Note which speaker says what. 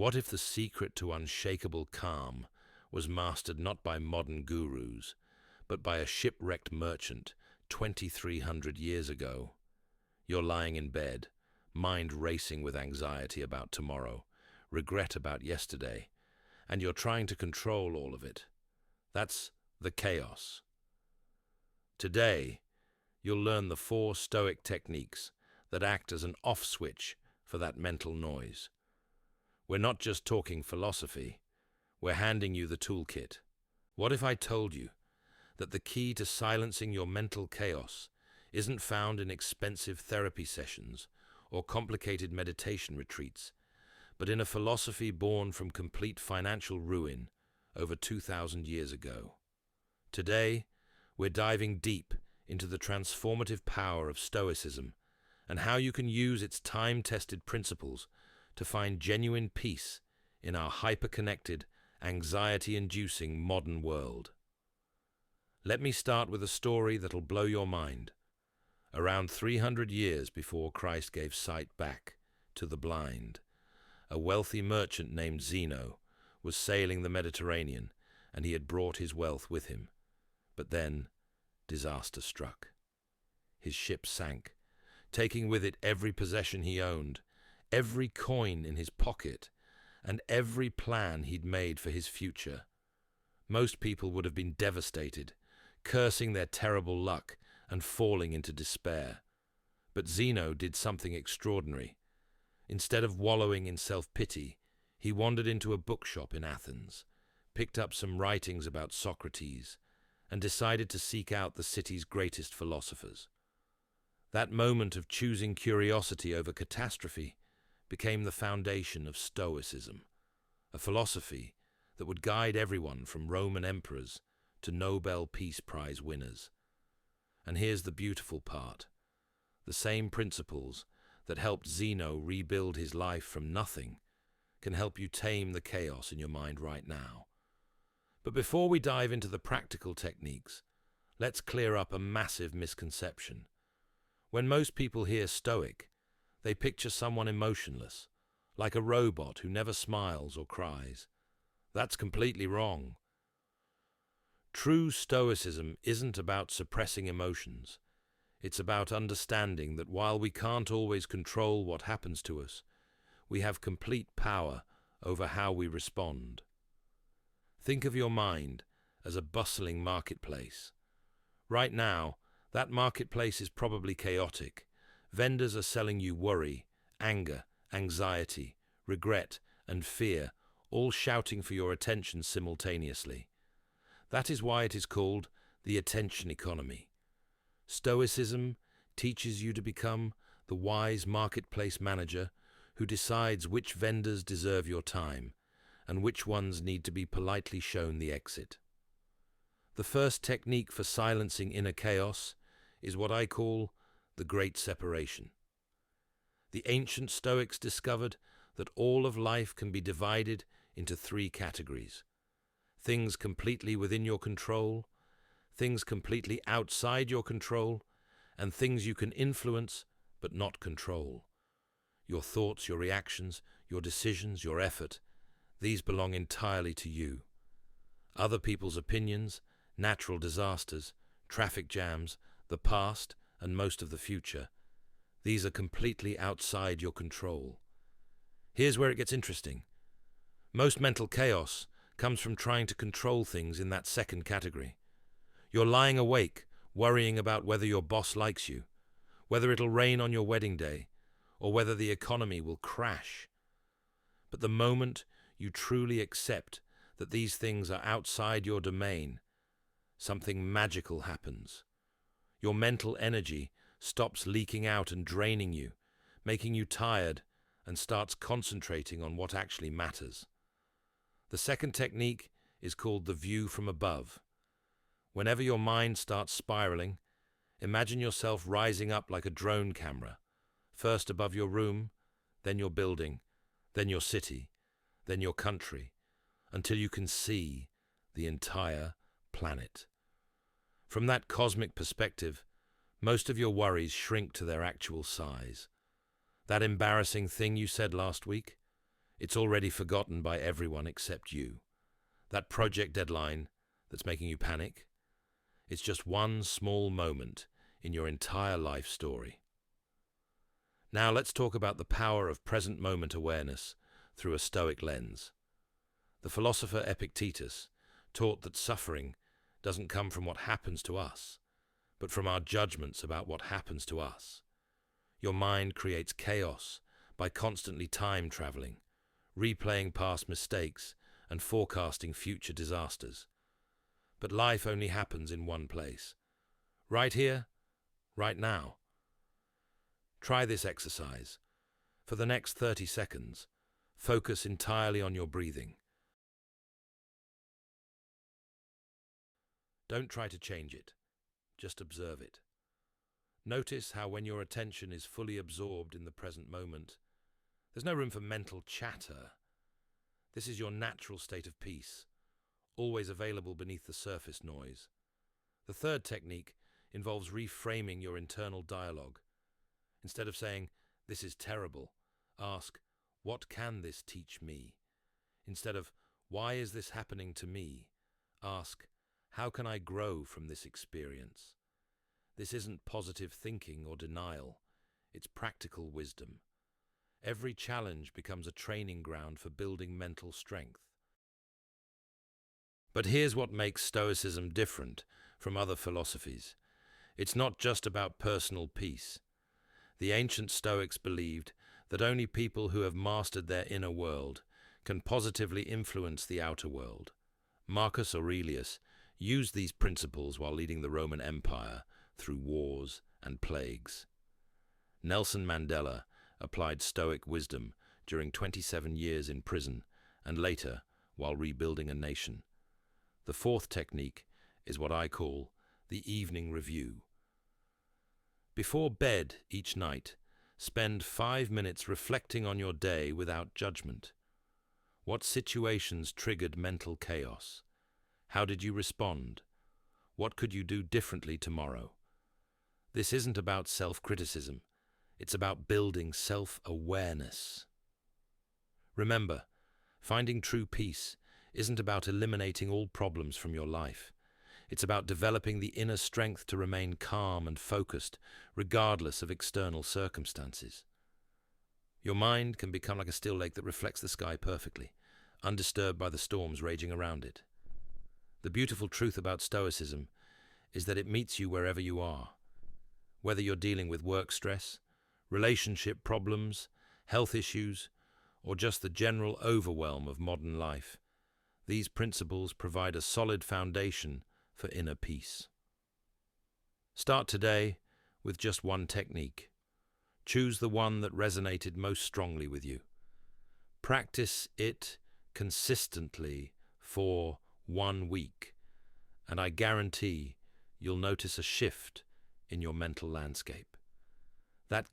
Speaker 1: What if the secret to unshakable calm was mastered not by modern gurus, but by a shipwrecked merchant 2,300 years ago? You're lying in bed, mind racing with anxiety about tomorrow, regret about yesterday, and you're trying to control all of it. That's the chaos. Today, you'll learn the 4 Stoic techniques that act as an off switch for that mental noise. We're not just talking philosophy, we're handing you the toolkit. What if I told you that the key to silencing your mental chaos isn't found in expensive therapy sessions or complicated meditation retreats, but in a philosophy born from complete financial ruin over 2,000 years ago? Today, we're diving deep into the transformative power of Stoicism and how you can use its time-tested principles to find genuine peace in our hyper-connected, anxiety-inducing modern world. Let me start with a story that'll blow your mind. Around 300 years before Christ gave sight back to the blind, a wealthy merchant named Zeno was sailing the Mediterranean, and he had brought his wealth with him. But then, disaster struck. His ship sank, taking with it every possession he owned, every coin in his pocket, and every plan he'd made for his future. Most people would have been devastated, cursing their terrible luck and falling into despair. But Zeno did something extraordinary. Instead of wallowing in self-pity, he wandered into a bookshop in Athens, picked up some writings about Socrates, and decided to seek out the city's greatest philosophers. That moment of choosing curiosity over catastrophe became the foundation of Stoicism, a philosophy that would guide everyone from Roman emperors to Nobel Peace Prize winners. And here's the beautiful part. The same principles that helped Zeno rebuild his life from nothing can help you tame the chaos in your mind right now. But before we dive into the practical techniques, let's clear up a massive misconception. When most people hear Stoic, they picture someone emotionless, like a robot who never smiles or cries. That's completely wrong. True Stoicism isn't about suppressing emotions. It's about understanding that while we can't always control what happens to us, we have complete power over how we respond. Think of your mind as a bustling marketplace. Right now, that marketplace is probably chaotic. Vendors are selling you worry, anger, anxiety, regret, and fear, all shouting for your attention simultaneously. That is why it is called the attention economy. Stoicism teaches you to become the wise marketplace manager who decides which vendors deserve your time and which ones need to be politely shown the exit. The first technique for silencing inner chaos is what I call the Great Separation. The ancient Stoics discovered that all of life can be divided into 3 categories: things completely within your control, things completely outside your control, and things you can influence but not control. Your thoughts, your reactions, your decisions, your effort, these belong entirely to you. Other people's opinions, natural disasters, traffic jams, the past, and most of the future, these are completely outside your control. Here's where it gets interesting. Most mental chaos comes from trying to control things in that second category. You're lying awake, worrying about whether your boss likes you, whether it'll rain on your wedding day, or whether the economy will crash. But the moment you truly accept that these things are outside your domain, something magical happens. Your mental energy stops leaking out and draining you, making you tired, and starts concentrating on what actually matters. The second technique is called the view from above. Whenever your mind starts spiraling, imagine yourself rising up like a drone camera, first above your room, then your building, then your city, then your country, until you can see the entire planet. From that cosmic perspective, most of your worries shrink to their actual size. That embarrassing thing you said last week, It's already forgotten by everyone except you. That project deadline that's making you panic, it's just one small moment in your entire life story. Now let's talk about the power of present moment awareness through a Stoic lens. The philosopher Epictetus taught that suffering doesn't come from what happens to us, but from our judgments about what happens to us. Your mind creates chaos by constantly time traveling, replaying past mistakes and forecasting future disasters. But life only happens in one place. Right here, right now. Try this exercise. For the next 30 seconds, focus entirely on your breathing. Don't try to change it. Just observe it. Notice how when your attention is fully absorbed in the present moment, there's no room for mental chatter. This is your natural state of peace, always available beneath the surface noise. The third technique involves reframing your internal dialogue. Instead of saying, "This is terrible," ask, "What can this teach me?" Instead of, "Why is this happening to me?" ask, "How can I grow from this experience?" This isn't positive thinking or denial. It's practical wisdom. Every challenge becomes a training ground for building mental strength. But here's what makes Stoicism different from other philosophies. It's not just about personal peace. The ancient Stoics believed that only people who have mastered their inner world can positively influence the outer world. Marcus Aurelius used these principles while leading the Roman Empire through wars and plagues. Nelson Mandela applied Stoic wisdom during 27 years in prison and later while rebuilding a nation. The fourth technique is what I call the evening review. Before bed each night, spend 5 minutes reflecting on your day without judgment. What situations triggered mental chaos? How did you respond? What could you do differently tomorrow? This isn't about self-criticism. It's about building self-awareness. Remember, finding true peace isn't about eliminating all problems from your life. It's about developing the inner strength to remain calm and focused, regardless of external circumstances. Your mind can become like a still lake that reflects the sky perfectly, undisturbed by the storms raging around it. The beautiful truth about Stoicism is that it meets you wherever you are. Whether you're dealing with work stress, relationship problems, health issues, or just the general overwhelm of modern life, these principles provide a solid foundation for inner peace. Start today with just one technique. Choose the one that resonated most strongly with you. Practice it consistently for 1 week, and I guarantee you'll notice a shift in your mental landscape.